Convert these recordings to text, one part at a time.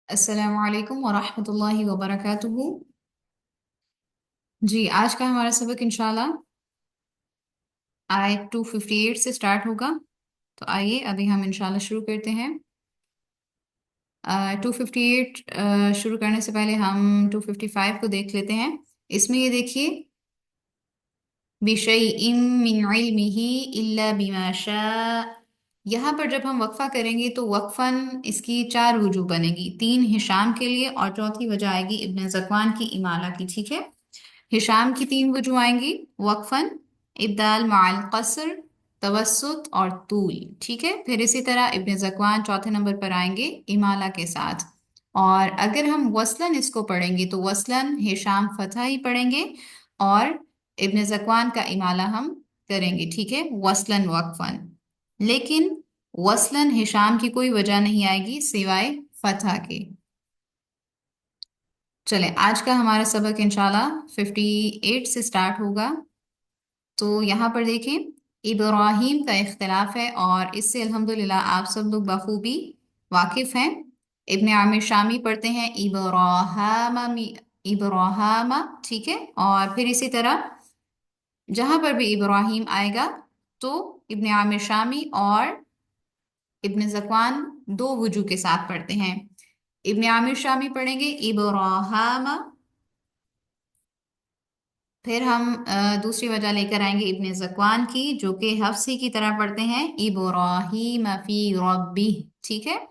अस्सलाम वालेकुम वरहमतुल्लाहि वबरकातुहू। जी, आज का हमारा सबक इंशाल्लाह आयत 258 से स्टार्ट होगा। तो आइए अभी हम इंशाल्लाह शुरू करते हैं। 258 शुरू करने से पहले हम 255 को देख लेते हैं। इसमें ये देखिए, बिशैइन मिन इल्मिही इल्ला बिमा शा। यहाँ पर जब हम वक्फा करेंगे तो वक्फन इसकी चार वजूह बनेगी, तीन हिशाम के लिए और चौथी वजह आएगी इब्न ज़कवान की इमाला की। ठीक है, हिशाम की तीन वजूह आएंगी, वक्फन, इब्दाल माल कसर, तवस्सुत और तूल। ठीक है, फिर इसी तरह इब्न ज़कवान चौथे नंबर पर आएंगे इमाला के साथ। और अगर हम वसलन इसको पढ़ेंगे तो वसलन हिशाम फतह ही पढ़ेंगे और इब्न ज़कवान का इमाला हम करेंगे। ठीक है, वसलन वक्फन। लेकिन वसलन हिशाम की कोई वजह नहीं आएगी सिवाय फतह के। चले, आज का हमारा सबक इंशाल्लाह 58 से स्टार्ट होगा। तो यहाँ पर देखें, इब्राहीम का इख्तिलाफ है और इससे अल्हम्दुलिल्लाह आप सब लोग बखूबी वाकिफ हैं। इब्न आमिर शामी पढ़ते हैं इब्राहामा। ठीक है, और फिर इसी तरह जहां पर भी इब्राहिम आएगा तो इब्न आमिर शामी और इब्न ज़कवान दो वजू के साथ पढ़ते हैं। इब्न आमिर शामी पढ़ेंगे इब्राहामा, फिर हम दूसरी वजह लेकर आएंगे इब्न ज़कवान की, जो कि हफ्सी की तरह पढ़ते हैं इब्राहीम फी रब्बी। ठीक है,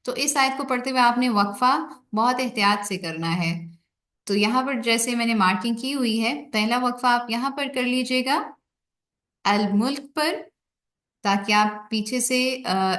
तो इस आयत को पढ़ते हुए आपने वक्फा बहुत एहतियात से करना है। तो यहाँ पर जैसे मैंने मार्किंग की हुई है, पहला वक्फा आप यहाँ पर कर लीजिएगा अल मुल्क पर, ताकि आप पीछे से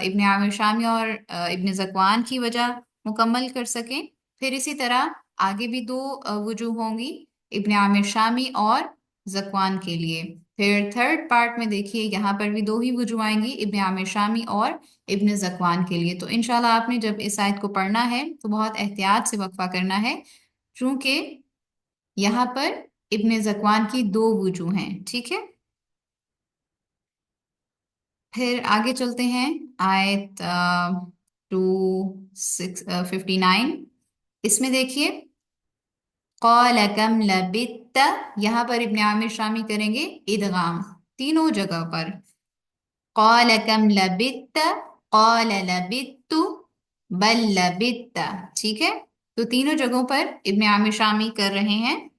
इब्न आमिर शामी और इब्न ज़कवान की वजह मुकम्मल कर सकें। फिर इसी तरह आगे भी दो वजूह होंगी इब्न आमिर शामी और ज़कवान के लिए। फिर थर्ड पार्ट में देखिए, यहाँ पर भी दो ही वजूह आएंगी इब्न आमिर शामी और इब्न ज़कवान के लिए। तो इंशाल्लाह आपने जब इस आयत को पढ़ना है तो बहुत एहतियात से वक्फा करना है, चूंकि यहाँ पर इब्न ज़कवान की दो वजूह हैं। ठीक है, फिर आगे चलते हैं। आयत 259, इसमें देखिए क़ाल कम लबित्त। यहाँ पर इब्न आमिर शामी करेंगे इदगाम तीनों जगह पर। क़ाल कम लबित्त, क़ाल लबित्तु, बल लबित्त। ठीक है, तो तीनों जगहों पर इब्न आमिर शामी कर रहे हैं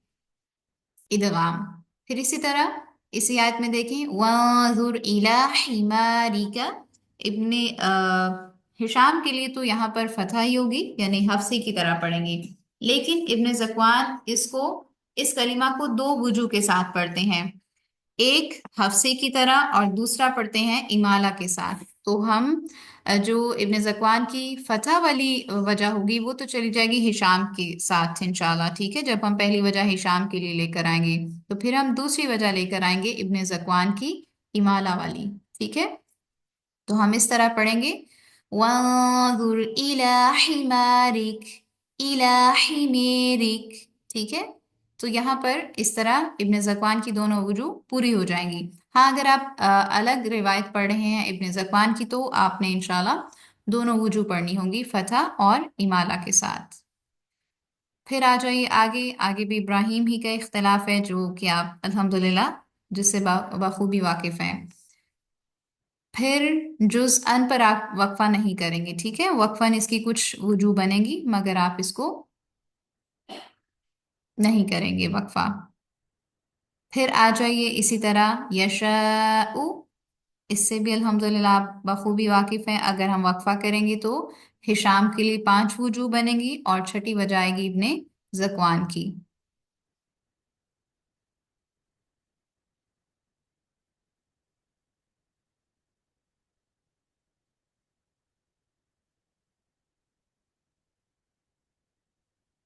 इदगाम। फिर इसी तरह इसी आयत में देखें वाजुर इला हिमारिका। इब्ने हिशाम के लिए तो यहाँ पर फतह ही होगी, यानी हफ्सी की तरह पढ़ेंगे। लेकिन इब्ने ज़कवान इसको, इस कलिमा को दो वजू के साथ पढ़ते हैं, एक हफ्से की तरह और दूसरा पढ़ते हैं इमाला के साथ। तो हम जो इब्न ज़कवान की फतह वाली वजह होगी वो तो चली जाएगी हिशाम के साथ इंशाल्लाह। ठीक है, जब हम पहली वजह हिशाम के लिए लेकर आएंगे तो फिर हम दूसरी वजह लेकर आएंगे इब्न ज़कवान की इमाला वाली। ठीक है, तो हम इस तरह पढ़ेंगे वंजुर इला हिमारिक, इला हिमेरिक। ठीक है, तो यहाँ पर इस तरह इब्न ज़कवान की दोनों वजूह पूरी हो जाएंगी। हाँ, अगर आप अलग रिवायत पढ़ रहे हैं इब्न ज़कवान की तो आपने इंशाल्लाह दोनों वजूह पढ़नी होंगी फतह और इमाला के साथ। फिर आ जाइए आगे, आगे भी इब्राहिम ही का इख्तिलाफ है जो कि आप अल्हम्दुलिल्लाह जिससे बखूबी वाकिफ हैं। फिर जुज अन पर आप वक्फा नहीं करेंगे। ठीक है, वक्फन इसकी कुछ वजूह बनेगी मगर आप इसको नहीं करेंगे वक्फा। फिर आ जाइए इसी तरह यशाउ, इससे भी अल्हम्दुलिल्लाह आप बखूबी वाकिफ हैं। अगर हम वक्फा करेंगे तो हिशाम के लिए पांच वजूह बनेंगी और छठी वजह आएगी इब्ने ज़कवान की।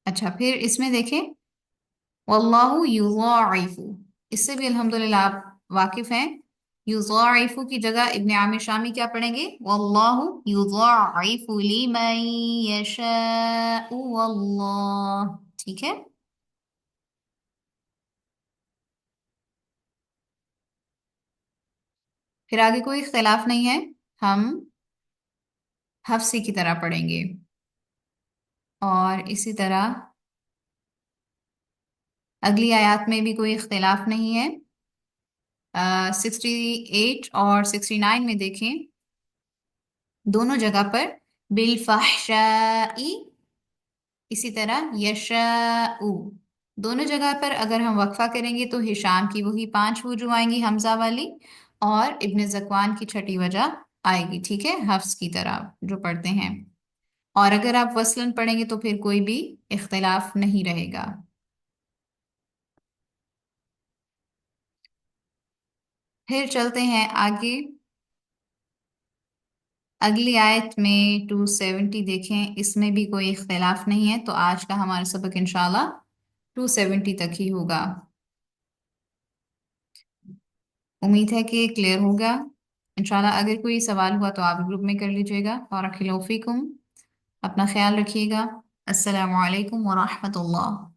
अच्छा, फिर इसमें देखें वल्लाहु युज़ाइफु, इससे भी अल्हम्दुलिल्लाह आप वाकिफ हैं। युज़ाइफु की जगह इब्न आमिर शामी क्या पढ़ेंगे वल्लाहु युज़ाइफु लिमन यशाउ वल्लाह। ठीक है, फिर आगे कोई इख्तिलाफ नहीं है, हम हफ्सी की तरह पढ़ेंगे। اور اسی طرح اگلی آیات میں بھی کوئی اختلاف نہیں ہے. 68 اور 69 میں دیکھیں دونوں جگہ پر بالفحشاء، اسی طرح یشاء، دونوں جگہ پر اگر ہم وقفہ کریں گے تو ہشام کی وہی 5 وجوہ آئیں گی حمزہ والی، اور ابن زکوان کی چھٹی وجہ آئے گی، ٹھیک ہے، حفص کی طرح جو پڑھتے ہیں. اور اگر آپ وصلن پڑھیں گے تو پھر کوئی بھی اختلاف نہیں رہے گا. پھر چلتے ہیں آگے. اگلی آیت میں 270 دیکھیں، اس میں بھی کوئی اختلاف نہیں ہے، تو آج کا ہمارا سبق انشاءاللہ 270 تک ہی ہوگا. امید ہے کہ کلیئر ہوگا. انشاءاللہ اگر کوئی سوال ہوا تو آپ گروپ میں کر لیجیے گا. بارک اللہ فیکم، اپنا خیال رکھیے گا. السلام علیکم ورحمۃ اللہ.